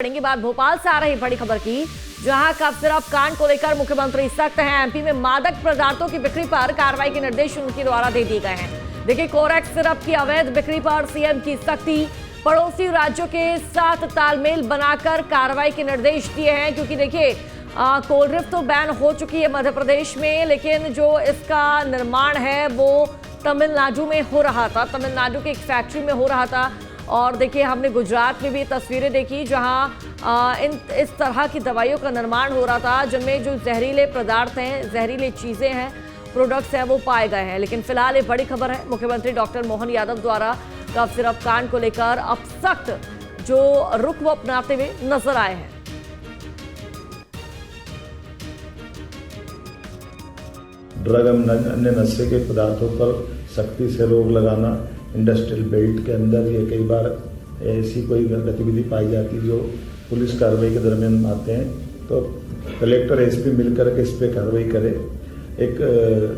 पड़ेंगी बात भोपाल से आ रही बड़ी खबर की, जहां कफ सिरप कांड को लेकर मुख्यमंत्री सख्त हैं। एमपी में मादक पदार्थों की बिक्री पर कार्रवाई के निर्देश उनके द्वारा दे दिए गए हैं। देखिए, कोरेक्स सिरप की अवैध बिक्री पर सीएम की सख्ती, पड़ोसी राज्यों के साथ तालमेल बनाकर कार्रवाई के निर्देश दिए हैं। क्योंकि देखिए, कोल्ड ड्रिंक तो बैन हो चुकी है मध्य प्रदेश में, लेकिन जो इसका निर्माण है वो तमिलनाडु में हो रहा था, तमिलनाडु की एक फैक्ट्री में हो रहा था। और देखिए, हमने गुजरात में भी तस्वीरें देखी जहां इस तरह की दवाइयों का निर्माण हो रहा था, जिनमें जो जहरीले पदार्थ हैं, जहरीली चीज़ें हैं, प्रोडक्ट्स हैं, वो पाए गए हैं। लेकिन फिलहाल ये बड़ी खबर है, मुख्यमंत्री डॉक्टर मोहन यादव द्वारा कफ सिरप कांड को लेकर अब सख्त जो रुख वो अपनाते हुए नजर आए हैं। ड्रग अन्य नशे के पदार्थों पर सख्ती से रोक लगाना, इंडस्ट्रियल बेल्ट के अंदर ये कई बार ऐसी कोई गतिविधि पाई जाती है जो पुलिस कार्रवाई के दरमियान आते हैं, तो कलेक्टर एसपी मिलकर के इस पर कार्रवाई करे। एक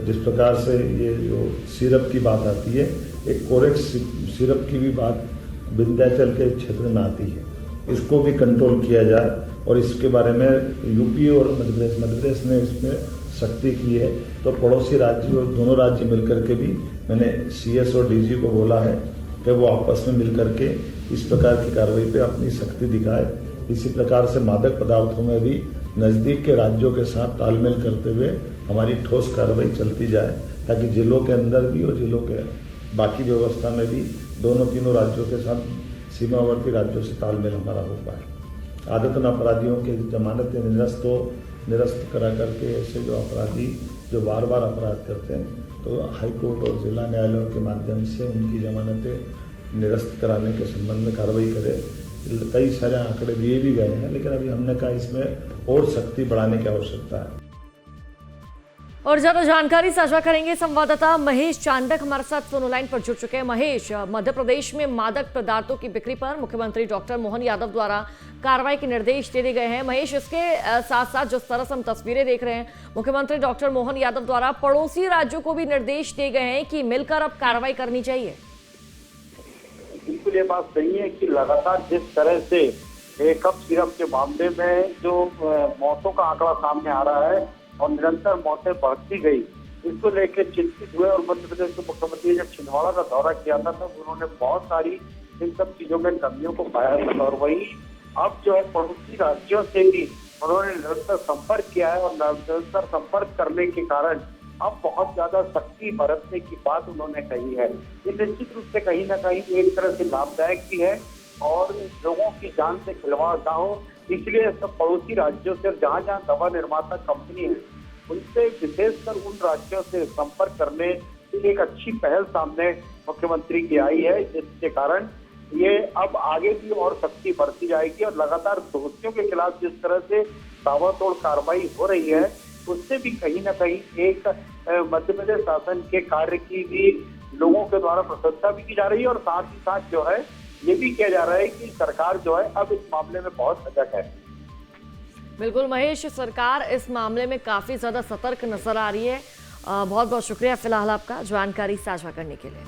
जिस प्रकार से ये जो सिरप की बात आती है, एक कोरेक्स सिरप की भी बात विंध्याचल के क्षेत्र में आती है, इसको भी कंट्रोल किया जाए। और इसके बारे में यूपी और मध्य प्रदेश ने इसमें सख्ती की है, तो पड़ोसी राज्य और दोनों राज्य मिलकर के भी मैंने सीएस और डीजी को बोला है कि वो आपस में मिलकर के इस प्रकार की कार्रवाई पे अपनी सख्ती दिखाए। इसी प्रकार से मादक पदार्थों में भी नज़दीक के राज्यों के साथ तालमेल करते हुए हमारी ठोस कार्रवाई चलती जाए, ताकि जिलों के अंदर भी और जिलों के बाकी व्यवस्था में भी तीनों राज्यों के साथ सीमावर्ती राज्यों से तालमेल हमारा हो पाए। आदतन अपराधियों के जमानत निरस्त करा करके ऐसे जो अपराधी जो बार बार अपराध करते हैं, तो हाईकोर्ट और जिला न्यायालयों के माध्यम से उनकी जमानतें निरस्त कराने के संबंध में कार्रवाई करे। कई सारे आंकड़े दिए भी गए हैं, लेकिन अभी हमने कहा इसमें और सख्ती बढ़ाने की आवश्यकता है। और ज्यादा जानकारी साझा करेंगे संवाददाता महेश चांडक हमारे साथ फोन लाइन पर जुड़ चुके हैं। महेश, मध्य प्रदेश में मादक पदार्थों की बिक्री पर मुख्यमंत्री डॉक्टर मोहन यादव द्वारा कार्रवाई के निर्देश दे दिए गए हैं। महेश, इसके साथ साथ जिस तरह से हम तस्वीरें देख रहे हैं, मुख्यमंत्री डॉक्टर मोहन यादव द्वारा पड़ोसी राज्यों को भी निर्देश दिए गए हैं कि मिलकर अब कार्रवाई करनी चाहिए। बिल्कुल ये बात सही है कि लगातार जिस तरह से कफ सिरप के मामले में जो मौतों का आंकड़ा सामने आ रहा है और निरंतर मौतें बढ़ती गई, इसको लेकर चिंतित हुए। और मध्य प्रदेश के मुख्यमंत्री जब छिंदवाड़ा का दौरा किया था, तब उन्होंने बहुत सारी इन सब चीजों में कमियों को पाया था। और वही अब जो है पड़ोसी राज्यों से भी उन्होंने निरंतर संपर्क किया है, और निरंतर संपर्क करने के कारण अब बहुत ज्यादा सख्ती बरतने की बात उन्होंने कही है। ये निश्चित रूप से कहीं ना कहीं एक तरह से लाभदायक भी है और लोगों की जान से खिलवाड़ ना हो, इसलिए सब पड़ोसी राज्यों से जहां जहां दवा निर्माता कंपनी है, उनसे विशेषकर उन राज्यों से संपर्क करने की एक अच्छी पहल सामने मुख्यमंत्री की आई है, जिसके कारण ये अब आगे भी और सख्ती बढ़ती जाएगी। और लगातार दोषियों के खिलाफ जिस तरह से ताबड़तोड़ कार्रवाई हो रही है, उससे भी कहीं ना कहीं एक मध्य प्रदेश शासन के कार्य की भी लोगों के द्वारा प्रशंसा भी की जा रही है। और साथ ही साथ जो है ये भी किया जा रहा है कि सरकार जो है अब इस मामले में बहुत सजग है। बिल्कुल महेश, सरकार इस मामले में काफी ज्यादा सतर्क नजर आ रही है। बहुत बहुत शुक्रिया फिलहाल आपका जानकारी साझा करने के लिए।